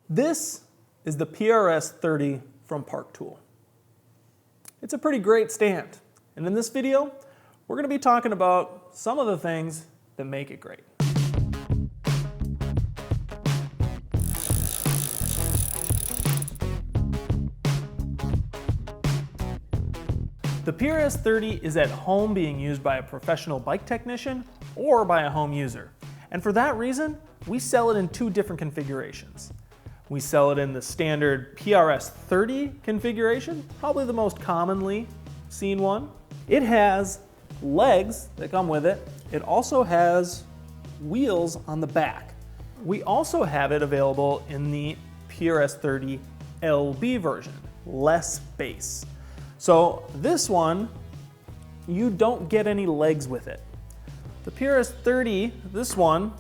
This is the PRS-30 from Park Tool. It's a pretty great stand, and in this video, we're going to be talking about some of the things that make it great. The PRS-30 is at home being used by a professional bike technician or by a home user. And for that reason, we sell it in two different configurations. We sell it in the standard PRS-30 configuration, probably the most commonly seen one. It has legs that come with it. It also has wheels on the back. We also have it available in the PRS-30 LB version, less base. So this one, you don't get any legs with it. The PRS-30, this one,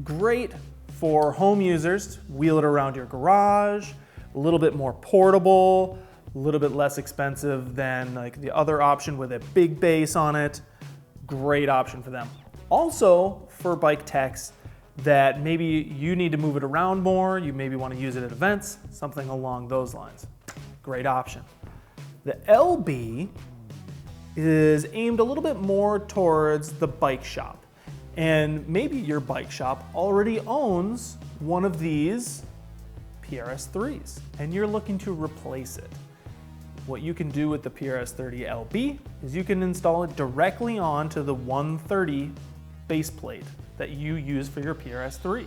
great for home users. Wheel it around your garage, a little bit more portable, a little bit less expensive than like the other option with a big base on it. Great option for them. Also for bike techs that maybe you need to move it around more, you maybe want to use it at events, something along those lines. Great option. The LB is aimed a little bit more towards the bike shop. And maybe your bike shop already owns one of these PRS-3s and you're looking to replace it. What you can do with the PRS-30 LB is you can install it directly onto the 130 base plate that you use for your PRS-3.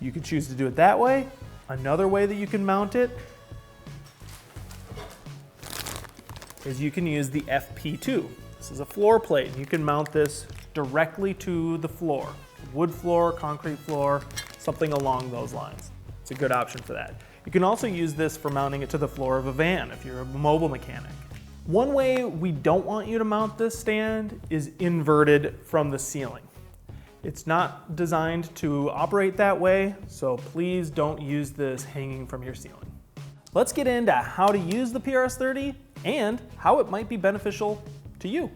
You can choose to do it that way. Another way that you can mount it is you can use the FP2. This is a floor plate. You can mount this directly to the floor. Wood floor, concrete floor, something along those lines. It's a good option for that. You can also use this for mounting it to the floor of a van if you're a mobile mechanic. One way we don't want you to mount this stand is inverted from the ceiling. It's not designed to operate that way, so please don't use this hanging from your ceiling. Let's get into how to use the PRS-30 and how it might be beneficial to you.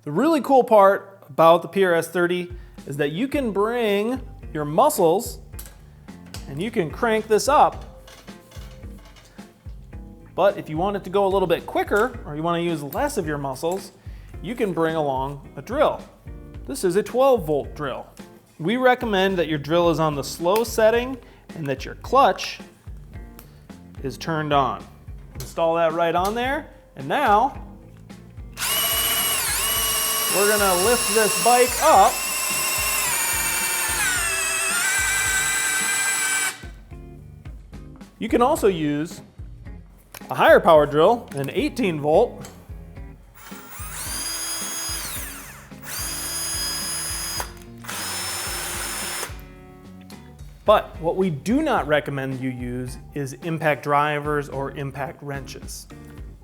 The really cool part about the PRS-30 is that you can bring your muscles and you can crank this up. But if you want it to go a little bit quicker or you want to use less of your muscles, you can bring along a drill. This is a 12-volt drill. We recommend that your drill is on the slow setting and that your clutch is turned on. Install that right on there, and now we're gonna lift this bike up. You can also use a higher power drill, an 18 volt. But what we do not recommend you use is impact drivers or impact wrenches.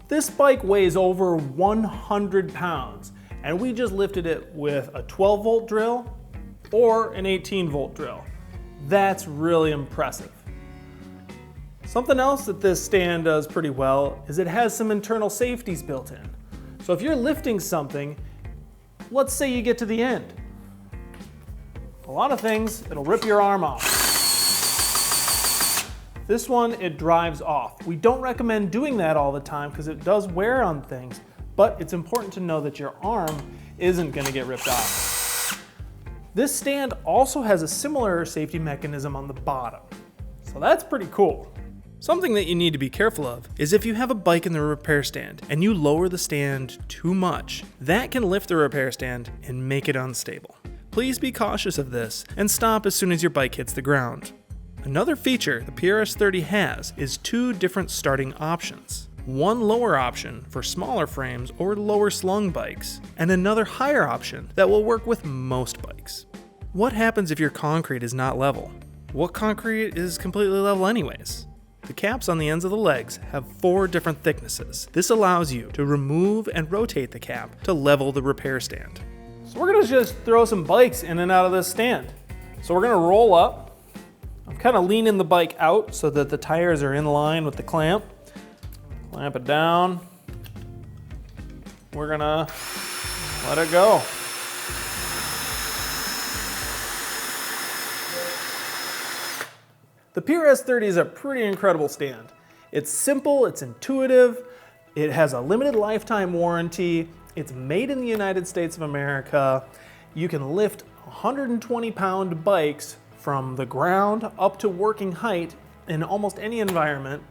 This bike weighs over 100 pounds, and we just lifted it with a 12 volt drill or an 18 volt drill. That's really impressive. Something else that this stand does pretty well is it has some internal safeties built in. So if you're lifting something, let's say you get to the end. A lot of things, it'll rip your arm off. This one, it drives off. We don't recommend doing that all the time because it does wear on things, but it's important to know that your arm isn't going to get ripped off. This stand also has a similar safety mechanism on the bottom, so that's pretty cool. Something that you need to be careful of is if you have a bike in the repair stand and you lower the stand too much, that can lift the repair stand and make it unstable. Please be cautious of this and stop as soon as your bike hits the ground. Another feature the PRS-30 has is two different starting options. One lower option for smaller frames or lower slung bikes, and another higher option that will work with most bikes. What happens if your concrete is not level? What concrete is completely level anyways? The caps on the ends of the legs have 4 different thicknesses. This allows you to remove and rotate the cap to level the repair stand. So we're gonna just throw some bikes in and out of this stand. So we're gonna roll up. I'm kind of leaning the bike out so that the tires are in line with the clamp. Clamp it down. We're gonna let it go. The PRS-30 is a pretty incredible stand. It's simple, it's intuitive, it has a limited lifetime warranty, it's made in the United States of America. You can lift 120-pound bikes from the ground up to working height in almost any environment.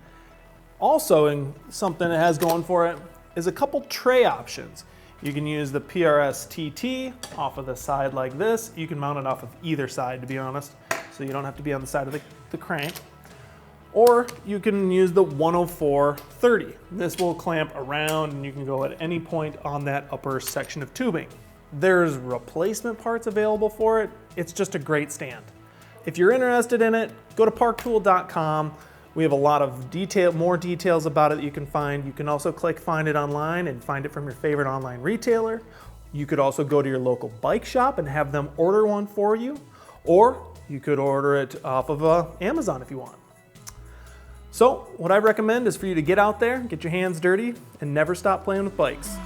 Also, in something it has going for it is a couple tray options. You can use the PRS-30 off of the side like this. You can mount it off of either side, to be honest, so you don't have to be on the side of the crank. Or you can use the 104-30. This will clamp around and you can go at any point on that upper section of tubing. There's replacement parts available for it. It's just a great stand. If you're interested in it, go to parktool.com. We have a lot of more details about it that you can find. You can also click find it online and find it from your favorite online retailer. You could also go to your local bike shop and have them order one for you, or you could order it off of Amazon if you want. So what I recommend is for you to get out there, get your hands dirty, and never stop playing with bikes.